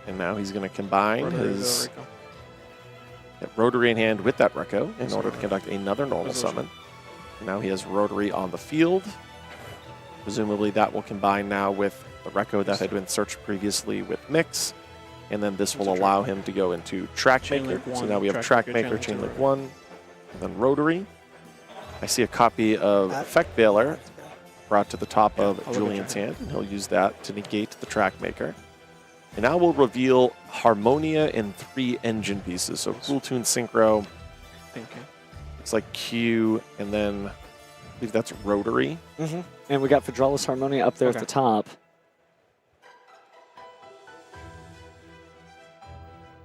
And now he's going to combine his Rotary in hand with that Reco in order to conduct another normal summon. Now he has Rotary on the field. Presumably that will combine now with the Reco that had been searched previously with Mix. And then this will allow him to go into Track Maker. So now we have Track Maker, Chain Link 1, and then Rotary. I see a copy of Effect Veiler brought to the top of Julien's hand, and he'll use that to negate the Track Maker. And now we'll reveal Harmonia in 3 engine pieces. So Cool Tune Synchro. It's like Q, and then I believe that's Rotary. And we got Hydraulis Harmonia up there at the top.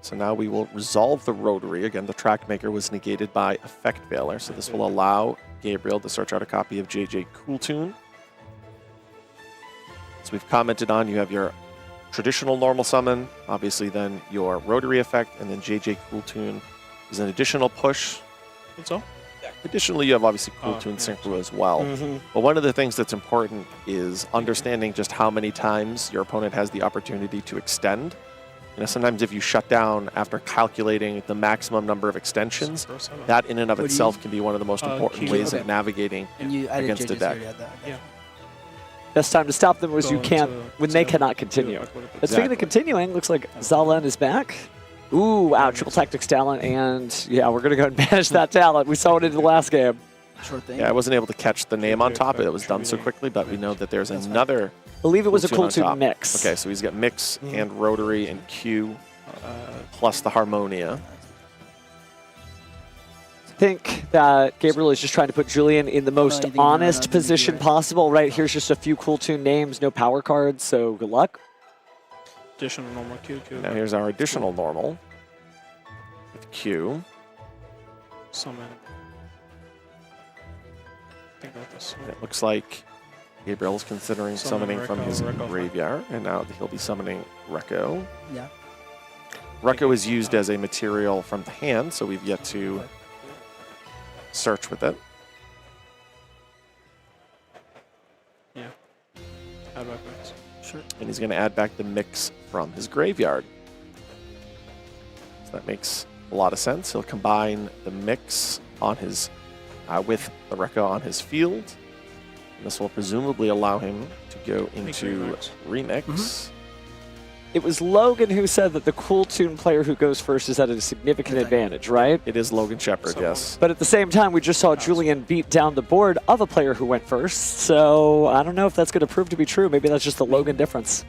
So now we will resolve the Rotary. Again, the Track Maker was negated by Effect Veiler. So this will allow Gabriel to search out a copy of JJ Cool Tune. So we've commented on, you have your traditional normal summon, obviously then your Rotary effect, and then JJ Cool Tune is an additional push. So? Additionally, you have obviously Cool Tune Synchro as well. But one of the things that's important is understanding just how many times your opponent has the opportunity to extend. You know, sometimes if you shut down after calculating the maximum number of extensions, that in and of itself can be one of the most important ways of navigating against a deck. Best time to stop them was when they cannot continue. But speaking of continuing, looks like Zalen is back. Ooh, wow, triple tactics talent, and yeah, we're going to go and banish that talent. We saw it in the last game. Yeah, I wasn't able to catch the name on top. It was done so quickly, but we know that there's another. I believe it was a Cool Tune Mix. Okay, so he's got Mix and Rotary and Q plus the Harmonia. I think that Gabriel is just trying to put Julien in the most honest position possible. Right, here's just a few Cool Tune names, no power cards, so good luck. Additional normal Q. Now here's our additional normal with Q. Summon. Think about this. It looks like Gabriel is considering summoning from his graveyard, and now he'll be summoning Reco. Yeah. Reco is used as a material from the hand, so we've yet to search with it. Yeah. Add backwards. Sure. And he's going to add back the Mix from his graveyard. So that makes a lot of sense. He'll combine the Mix on his with the Reco on his field. And this will presumably allow him to go into Remix. It was Logan who said that the Cool Tune player who goes first is at a significant advantage, right? It is Logan Shepard, yes. But at the same time, we just saw Julien beat down the board of a player who went first. So I don't know if that's going to prove to be true. Maybe that's just the Logan difference.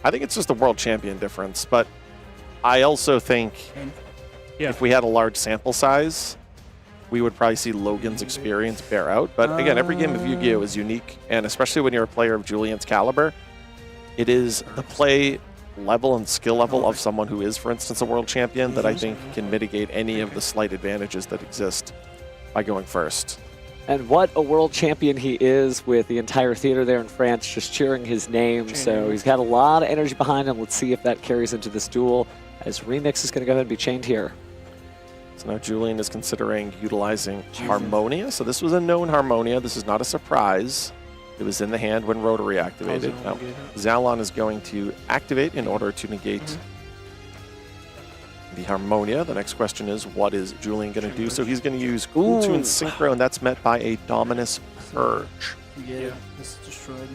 I think it's just the world champion difference. But I also think if we had a large sample size, we would probably see Logan's experience bear out. But again, every game of Yu-Gi-Oh! Is unique. And especially when you're a player of Julien's caliber, it is the play level and skill level of someone who is, for instance, a world champion that I think can mitigate any of the slight advantages that exist by going first. And what a world champion he is, with the entire theater there in France just cheering his name. So he's got a lot of energy behind him. Let's see if that carries into this duel, as Remix is going to go ahead and be chained here. So now Julien is considering utilizing Harmonia. So this was a known Harmonia. This is not a surprise. It was in the hand when Rotary activated. Now, Zalon is going to activate in order to negate the Harmonia. The next question is, what is Julien going to do? So he's going to use Cool Tune Synchro, and that's met by a Dominus Purge. Yeah, this is destroyed.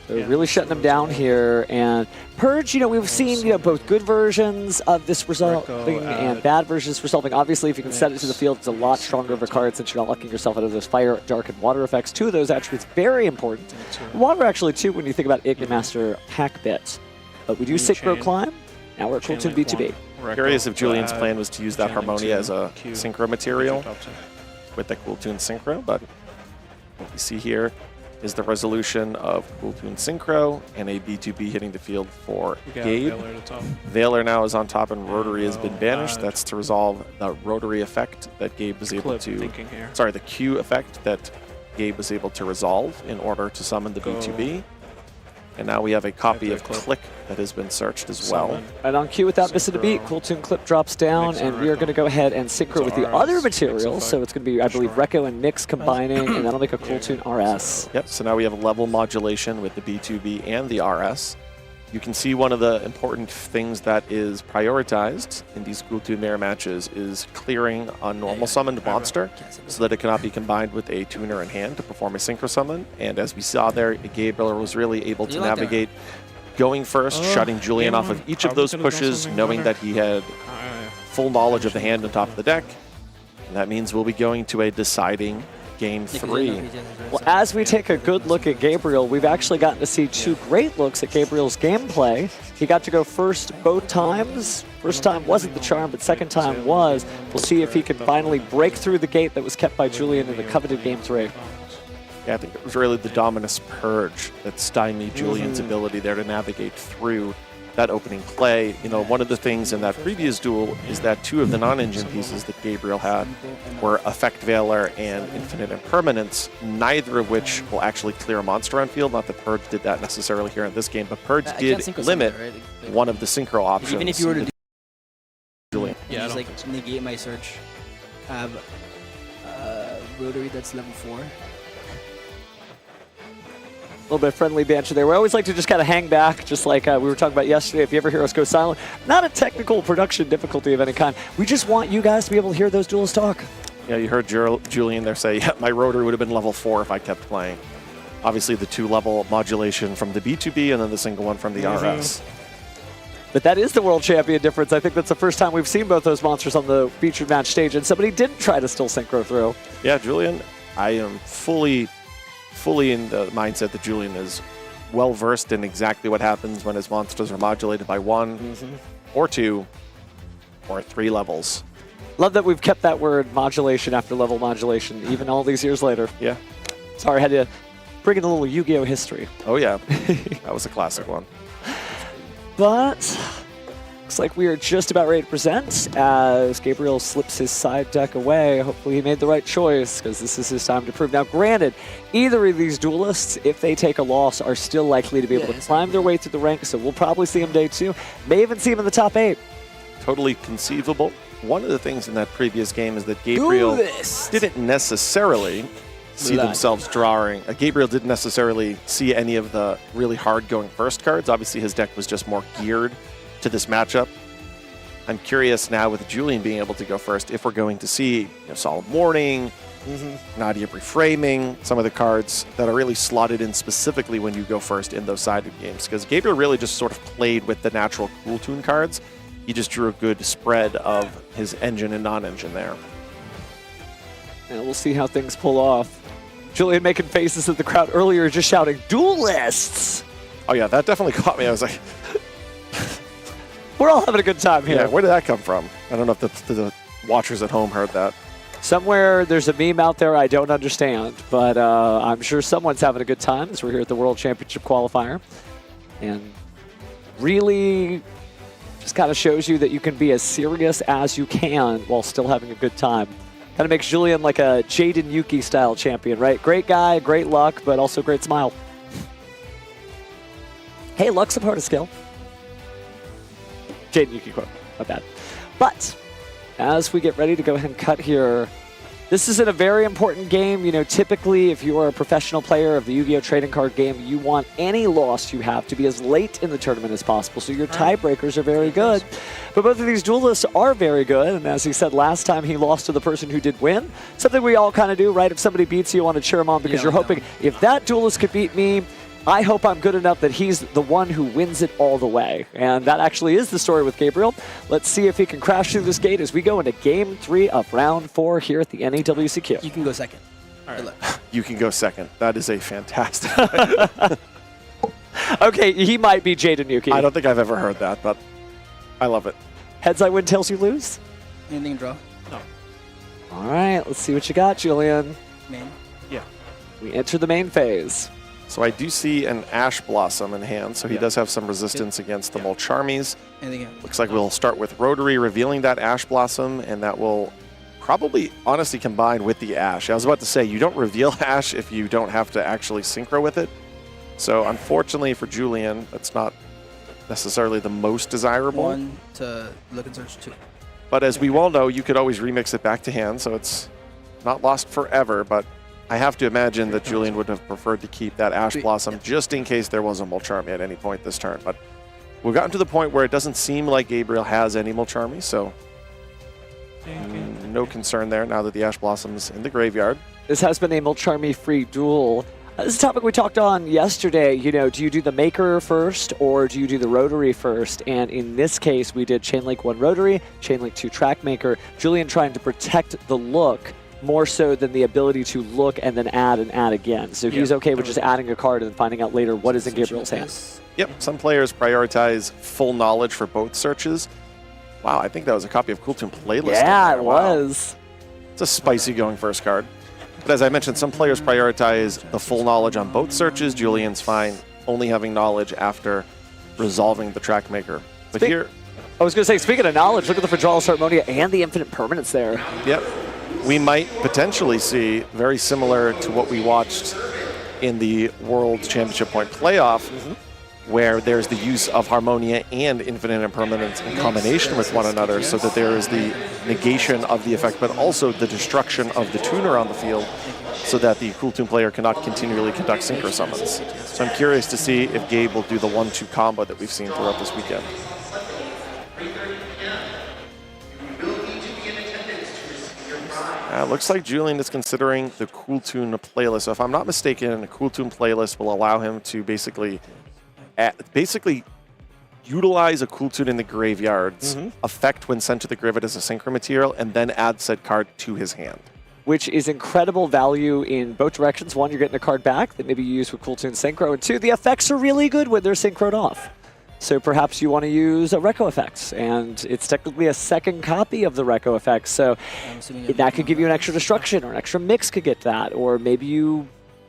So really shutting them down here. And Purge, you know, we've seen both good versions of this resolving and bad versions resolving. Obviously, if you can set it to the field, it's a lot stronger of a card since you're not locking yourself out of those fire, dark, and water effects. Two of those attributes very important. Water actually too when you think about Ignite Master hack bits. But we do Synchro Climb. Now we're at Cool Tune B2B. Curious if Julien's plan was to use that Harmonia as a Synchro material with the Cool Tune Synchro, but what we see here is the resolution of Cool Tune Synchro and a B2B hitting the field for Gabe. Veiler now is on top and Rotary has been banished. That's to resolve the Rotary effect that Gabe was able to... Sorry, the Q effect that Gabe was able to resolve in order to summon the B2B. And now we have a copy of Click that has been searched as well. And on cue without missing a beat, Cool Tune Clip drops down, and we are going to go ahead and synchro with the other materials. So it's going to be, I believe, Reco and Mix combining, and that'll make a Cool Tune RS. Yep, so now we have level modulation with the B2B and the RS. you can see one of the important things that is prioritized in these Gultun mirror matches is clearing a normal summoned monster so that it cannot be combined with a tuner in hand to perform a synchro summon. And as we saw there, Gabriel was really able to navigate going first, shutting Julien off of each of those pushes, knowing that he had full knowledge of the hand on top of the deck. And that means we'll be going to a deciding Game 3. Well, as we take a good look at Gabriel, we've actually gotten to see two great looks at Gabriel's gameplay. He got to go first both times. First time wasn't the charm, but second time was. We'll see if he can finally break through the gate that was kept by Julien in the coveted Game 3. Yeah, I think it was really the Dominus Purge that stymied Julien's ability there to navigate through that opening play. You know, one of the things in that previous duel is that two of the non-engine pieces that Gabriel had were Effect Veiler and Infinite Impermanence, neither of which will actually clear a monster on field. Not that Purge did that necessarily here in this game, but Purge did limit one of the synchro options. Even if you were to do Julien. Yeah, just like negate my search, have Rotary that's level 4. A little bit of friendly banter there. We always like to just kind of hang back, just like we were talking about yesterday. If you ever hear us go silent, not a technical production difficulty of any kind. We just want you guys to be able to hear those duels talk. Yeah, you heard Julien there say, yeah, my Rotary would have been level 4 if I kept playing. Obviously, the 2-level modulation from the B2B and then the single one from the RS. But that is the world champion difference. I think that's the first time we've seen both those monsters on the featured match stage, and somebody didn't try to still synchro through. Yeah, Julien, I am fully in the mindset that Julien is well-versed in exactly what happens when his monsters are modulated by 1 or 2 or 3 levels. Love that we've kept that word modulation after level modulation, even all these years later. Yeah. Sorry, I had to bring in a little Yu-Gi-Oh history. Oh, yeah. That was a classic one. But looks like we are just about ready to present as Gabriel slips his side deck away. Hopefully he made the right choice because this is his time to prove. Now, granted, either of these duelists, if they take a loss, are still likely to be able to climb their way through the ranks, so we'll probably see them day 2. May even see them in the top 8. Totally conceivable. One of the things in that previous game is that Gabriel didn't necessarily see themselves drawing. Gabriel didn't necessarily see any of the really hard-going first cards. Obviously, his deck was just more geared to this matchup. I'm curious now with Julien being able to go first if we're going to see Solemn Warning, Nadia Reframing, some of the cards that are really slotted in specifically when you go first in those sided games. Because Gabriel really just sort of played with the natural Cool Tune cards. He just drew a good spread of his engine and non-engine there. And we'll see how things pull off. Julien making faces at the crowd earlier, just shouting, "Duelists!" Oh yeah, that definitely caught me. I was like... We're all having a good time here. Yeah, where did that come from? I don't know if the watchers at home heard that. Somewhere there's a meme out there I don't understand, but I'm sure someone's having a good time as we're here at the World Championship Qualifier. And really just kind of shows you that you can be as serious as you can while still having a good time. Kind of makes Julien like a Jaden Yuki style champion, right? Great guy, great luck, but also great smile. Hey, luck's a part of skill. Jaden Yuki quote, my bad. But as we get ready to go ahead and cut here, this is in a very important game. You know, typically if you are a professional player of the Yu-Gi-Oh! Trading card game, you want any loss you have to be as late in the tournament as possible. So your tiebreakers are very good. But both of these duelists are very good. And as he said last time, he lost to the person who did win. Something we all kind of do, right? If somebody beats you, you want to cheer him on because you're hoping, if that duelist could beat me, I hope I'm good enough that he's the one who wins it all the way. And that actually is the story with Gabriel. Let's see if he can crash through this gate as we go into Game 3 of Round 4 here at the NAWCQ. You can go second. All right. You can go second. That is a fantastic... Okay, he might be Jaden Yuki. I don't think I've ever heard that, but I love it. Heads I win, tails you lose? Anything draw? No. All right, let's see what you got, Julien. Main? Yeah. We enter the main phase. So I do see an Ash Blossom in hand, so he does have some resistance against the Molcharmies. Anything else? Looks like we'll start with Rotary revealing that Ash Blossom, and that will probably honestly combine with the Ash. I was about to say, you don't reveal Ash if you don't have to actually synchro with it. So unfortunately for Julien, that's not necessarily the most desirable. 1 to look and search 2. But as we well know, you could always remix it back to hand, so it's not lost forever, but I have to imagine that Julien would have preferred to keep that Ash Blossom just in case there was a Molcharmy at any point this turn. But we've gotten to the point where it doesn't seem like Gabriel has any Mulcharmy, so no concern there now that the Ash Blossom's in the graveyard. This has been a Mulcharmy-free duel. This is a topic we talked on yesterday. You know, do you do the Maker first or do you do the Rotary first? And in this case, we did Chainlink 1 Rotary, Chainlink 2 Track Maker. Julien trying to protect the look more so than the ability to look and then add again. So he's okay with just adding a card and then finding out later what is in Gabriel's hand. Yep, some players prioritize full knowledge for both searches. Wow, I think that was a copy of Cool Tune Playlist. Yeah, it was. It's a spicy going first card. But as I mentioned, some players prioritize the full knowledge on both searches. Julien's fine only having knowledge after resolving the Track Maker. But here... I was going to say, speaking of knowledge, look at the Fragile Harmonia and the Infinite Permanence there. Yep. We might potentially see very similar to what we watched in the World Championship Point playoff, where there's the use of Harmonia and Infinite Impermanence in combination with one another, so that there is the negation of the effect, but also the destruction of the tuner on the field, so that the Cool Tune player cannot continually conduct synchro summons. So I'm curious to see if Gabe will do the 1-2 combo that we've seen throughout this weekend. Looks like Julien is considering the Cool Tune playlist. So if I'm not mistaken, the Cool Tune playlist will allow him to basically utilize a Cool Tune in the graveyard's effect when sent to the graveyard as a synchro material, and then add said card to his hand. Which is incredible value in both directions. One, you're getting a card back that maybe you use with Cool Tune Synchro, and two, the effects are really good when they're synchroed off. So perhaps you want to use a Reco effect, and it's technically a second copy of the Reco effect. So that could give you an extra destruction, or an extra mix could get that, or maybe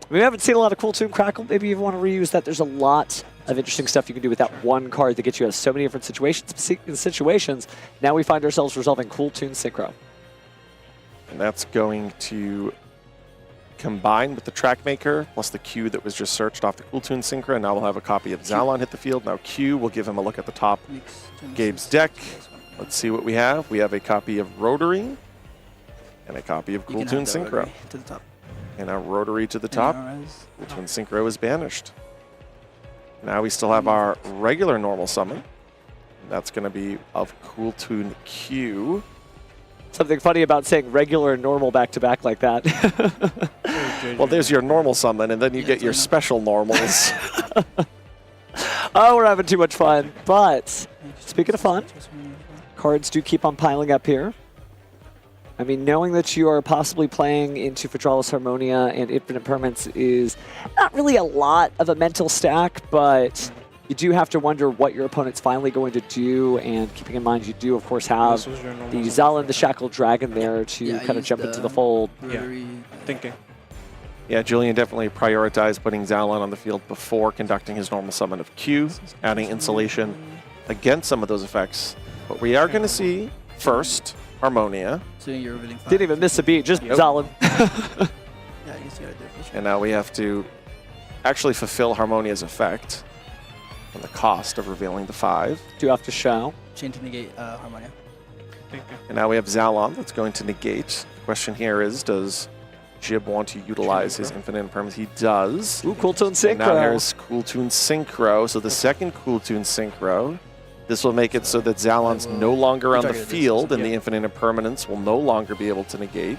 we haven't seen a lot of Cool Tune Crackle. Maybe you want to reuse that. There's a lot of interesting stuff you can do with that one card that gets you out of so many different situations. Now we find ourselves resolving Cool Tune Synchro. And that's going to combine with the Track Maker, plus the Q that was just searched off the Cool Tune Synchro. And now we'll have a copy of Zalon hit the field. Now Q will give him a look at the top Gabe's deck. Let's see what we have. We have a copy of Rotary and a copy of Cool Tune Synchro. To the top. And a Rotary to the top. Cool Tune Synchro is banished. Now we still have our regular normal summon. That's going to be of Cool Tune Q. Something funny about saying regular and normal back-to-back like that. Well, there's your normal summon, and then you get your special normals. Oh, we're having too much fun. But speaking of fun, cards do keep on piling up here. I mean, knowing that you are possibly playing into Fragile Harmonia and Infinite Permanence is not really a lot of a mental stack, but you do have to wonder what your opponent's finally going to do, and keeping in mind you do, of course, have the Zalon the Shackled Dragon there to kind of jump into the fold. Thinking. Yeah, Julien definitely prioritized putting Zalon on the field before conducting his normal summon of Q, adding insulation against some of those effects. But we are going to see, first, Harmonia. So you're revealing 5. Didn't even miss a beat, just Zalon. Yeah, I guess you gotta do it. And now we have to actually fulfill Harmonia's effect and the cost of revealing the 5. Do have to show. Chain to negate Harmonia. Thinking. And now we have Zalon that's going to negate. The question here is, does Jib want to utilize his Infinite Impermanence? He does. Ooh, Cool Tune Synchro. And now here's Cool Tune Synchro. So the second Cool Tune Synchro. This will make it so that Zalon's no longer on the field, and the Infinite Impermanence will no longer be able to negate.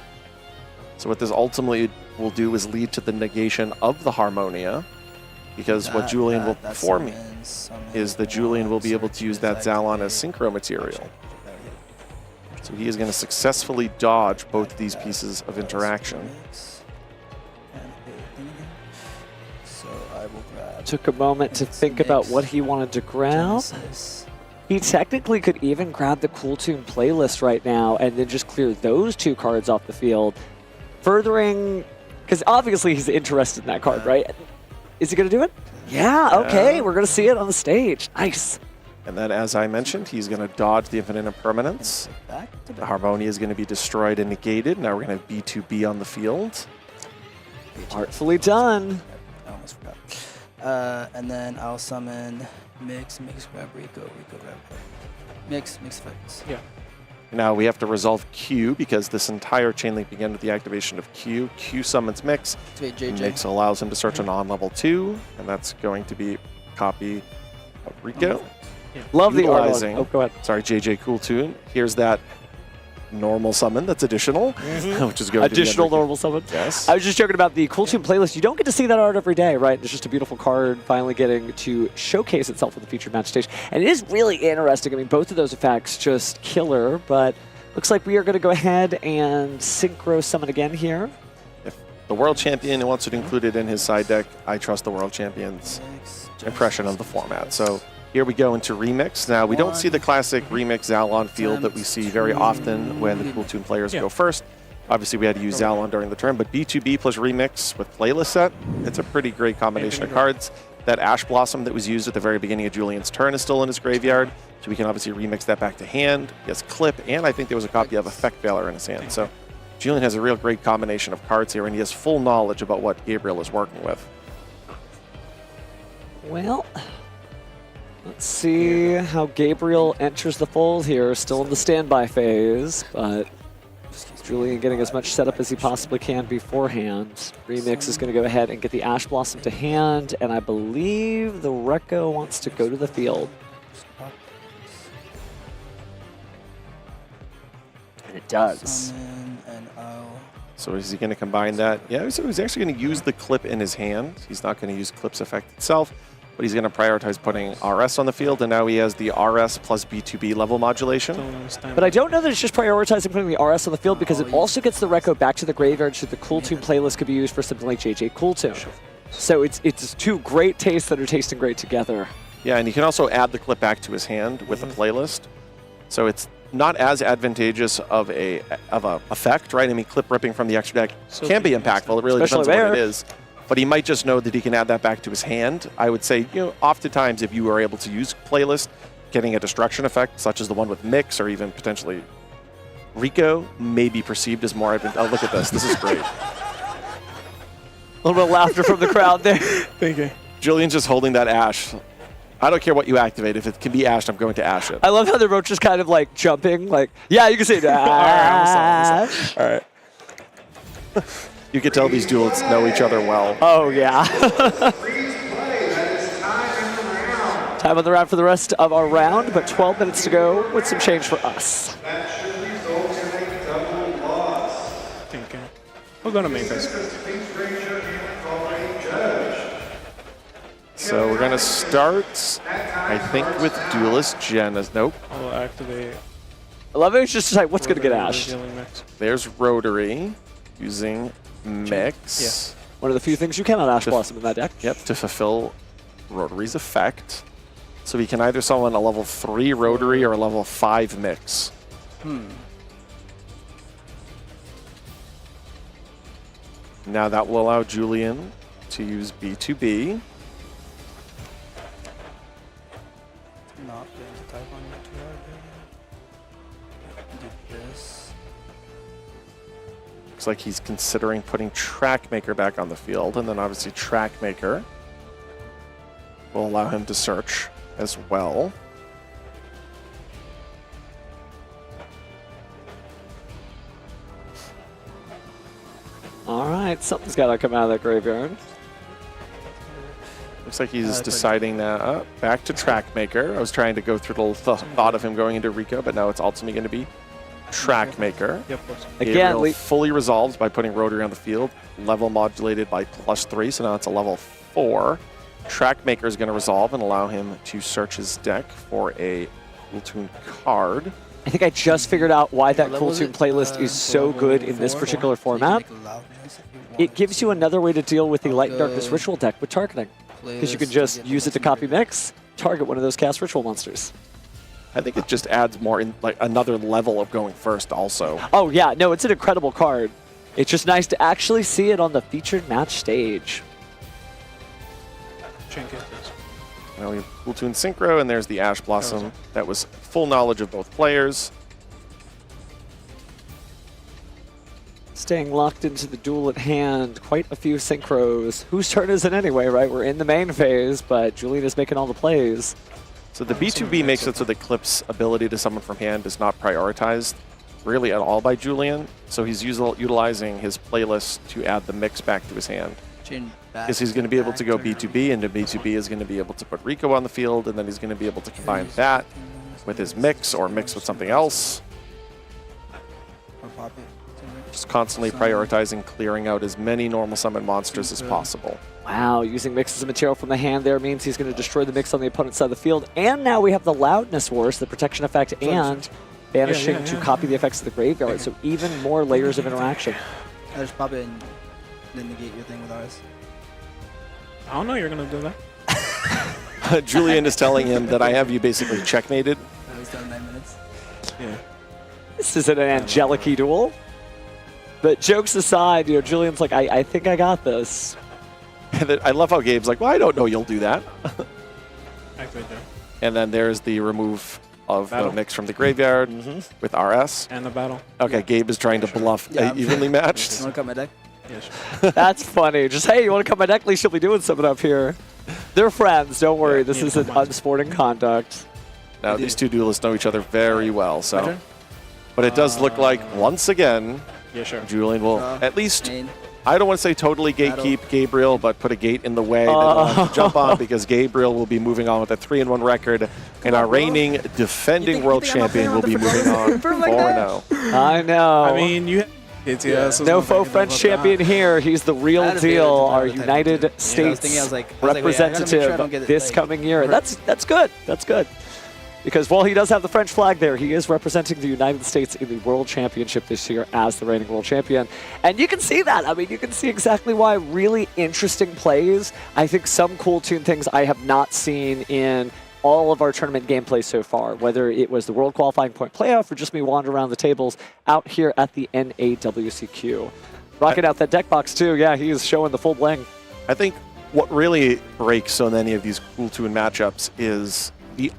So what this ultimately will do is lead to the negation of the Harmonia, because what Julien will perform is that Julien will be able to use that Zalon as synchro material. So he is going to successfully dodge both of these pieces of interaction. Took a moment to think about what he wanted to grab. He technically could even grab the Cool Tune playlist right now and then just clear those 2 cards off the field, furthering, because obviously he's interested in that card, right? Is he going to do it? Yeah, okay, we're going to see it on the stage. Nice. And then, as I mentioned, he's going to dodge the Infinite Impermanence. The Harmonia is going to be destroyed and negated. Now we're going to have B2B on the field. Artfully done. I almost forgot. And then I'll summon Mix, grab Rico, grab Mix effects. Yeah. Now we have to resolve Q, because this entire chain link began with the activation of Q. Q summons Mix. Mix allows him to search an on level 2, and that's going to be a copy of Rico. Love the art. utilizing, Oh, go ahead. sorry, JJ Cool Tune. Here's that normal summon that's additional, which is going Additional to be normal summon. Yes. I was just joking about the Cool Tune playlist. You don't get to see that art every day, right? It's just a beautiful card finally getting to showcase itself on the featured match stage. And it is really interesting. I mean, both of those effects just killer, but looks like we are going to go ahead and synchro summon again here. If the world champion wants it included in his side deck, I trust the world champion's impression of the format. So here we go into Remix. Now, we don't see the classic Remix Zalon field that we see very often when the Cool Tune players go first. Obviously, we had to use Zalon during the turn, but B2B plus Remix with Playlist Set, it's a pretty great combination of cards. That Ash Blossom that was used at the very beginning of Julien's turn is still in his graveyard, so we can obviously remix that back to hand. He has Clip, and I think there was a copy of Effect Veiler in his hand. So Julien has a real great combination of cards here, and he has full knowledge about what Gabriel is working with. Well, let's see how Gabriel enters the fold here. Still in the standby phase, but Julien getting as much setup as he possibly can beforehand. Remix is going to go ahead and get the Ash Blossom to hand, and I believe the Reco wants to go to the field. And it does. So is he going to combine that? Yeah, so he's actually going to use the Clip in his hand. He's not going to use Clip's effect itself, but he's going to prioritize putting RS on the field, and now he has the RS plus B2B level modulation. But I don't know that it's just prioritizing putting the RS on the field, because it also gets the Reco back to the graveyard, so the Cool Tune playlist could be used for something like JJ Cool Tune. So it's two great tastes that are tasting great together. Yeah, and he can also add the Clip back to his hand with the playlist. So it's not as advantageous of a effect, right? I mean, Clip ripping from the extra deck can be impactful. It really depends on what it is. But he might just know that he can add that back to his hand. I would say, oftentimes if you are able to use playlist, getting a destruction effect, such as the one with Mix or even potentially Rico, may be perceived as more advantageous. Oh, look at this. This is great. A little bit of laughter from the crowd there. Thank you. Julien's just holding that Ash. I don't care what you activate. If it can be Ashed, I'm going to Ash it. I love how the roach is kind of like jumping, like, yeah, you can say Ash. All right. You can tell these duelists know each other well. Oh, yeah. Time on the round for the rest of our round, but 12 minutes to go with some change for us. Thank you. We're going to make this. So we're going to start, I think, with Duelist Gen as nope. I'll activate. I love it. It's just like, what's going to get ashed? There's Rotary using Mix. Yeah. One of the few things you cannot Ash Blossom in that deck. Yep, to fulfill Rotary's effect. So we can either summon a level 3 Rotary or a level 5 Mix. Now that will allow Julien to use B2B. Not going to type on it too hard. Do this. Looks like he's considering putting Trackmaker back on the field, and then obviously Trackmaker will allow him to search as well. All right, something's got to come out of that graveyard. Looks like he's deciding now. Back to Trackmaker. I was trying to go through the thought of him going into Rico, but now it's ultimately going to be Trackmaker. Yep. Again, fully resolves by putting Rotary on the field. Level modulated by +3, so now it's a level 4. Trackmaker is going to resolve and allow him to search his deck for a Cool Tune card. I think I just figured out why that Cool Tune playlist is so good in this particular format. It gives you another way to deal with the Light and Darkness Ritual deck with targeting, because you can just use it to copy Mix, target one of those cast Ritual monsters. I think it just adds more, like another level of going first also. Oh yeah, no, it's an incredible card. It's just nice to actually see it on the featured match stage. Now we have Cool Tune Synchro, and there's the Ash Blossom. That was full knowledge of both players. Staying locked into the duel at hand, quite a few synchros. Whose turn is it anyway, right? We're in the main phase, but Julien is making all the plays. So the B2B makes it so that Clip's ability to summon from hand is not prioritized really at all by Julien. So he's utilizing his playlist to add the Mix back to his hand. because he's going to be able to go B2B, and B2B is going to be able to put Rico on the field, and then he's going to be able to combine that with his mix or mix with something else. Just constantly prioritizing clearing out as many normal summon monsters as possible. Wow, using mix as a material from the hand there means he's going to destroy the mix on the opponent's side of the field. And now we have the loudness wars, the protection effect, and banishing to copy the effects of the graveyard. So even more layers of interaction. I just pop it and then negate your thing with ours. I don't know you're going to do that. Julien is telling him that I have you basically checkmated. That was done in 9 minutes. Yeah. This isn't an angelic duel. But jokes aside, you know, Julian's like, I think I got this. I love how Gabe's like, well, I don't know you'll do that. Actually, do. And then there's the remove of the mix from the graveyard with RS. And the battle. Okay, Gabe is trying to bluff evenly matched. You want to cut my deck? Yeah, sure. That's funny. Just, hey, you want to come my deck? At least she'll be doing something up here. They're friends. Don't worry. This isn't unsporting conduct. Now, these two duelists know each other very well, so. But it does look like, once again, Julien will at least, I don't want to say totally gatekeep Gabriel, but put a gate in the way that he'll have to jump on, because Gabriel will be moving on with a 3-1 record, and our reigning defending world champion will be moving on 4-0. I know. I mean, you... No faux French champion here. He's the real deal. Our United States representative this coming year. And that's good. That's good. Because while he does have the French flag there, he is representing the United States in the World Championship this year as the reigning world champion. And you can see that. I mean, you can see exactly why. Really interesting plays. I think some cool tune things I have not seen in all of our tournament gameplay so far, whether it was the World Qualifying Point Playoff or just me wandering around the tables out here at the NAWCQ. Rocking out that deck box too. Yeah, he is showing the full bling. I think what really breaks so many of these cool tune matchups is the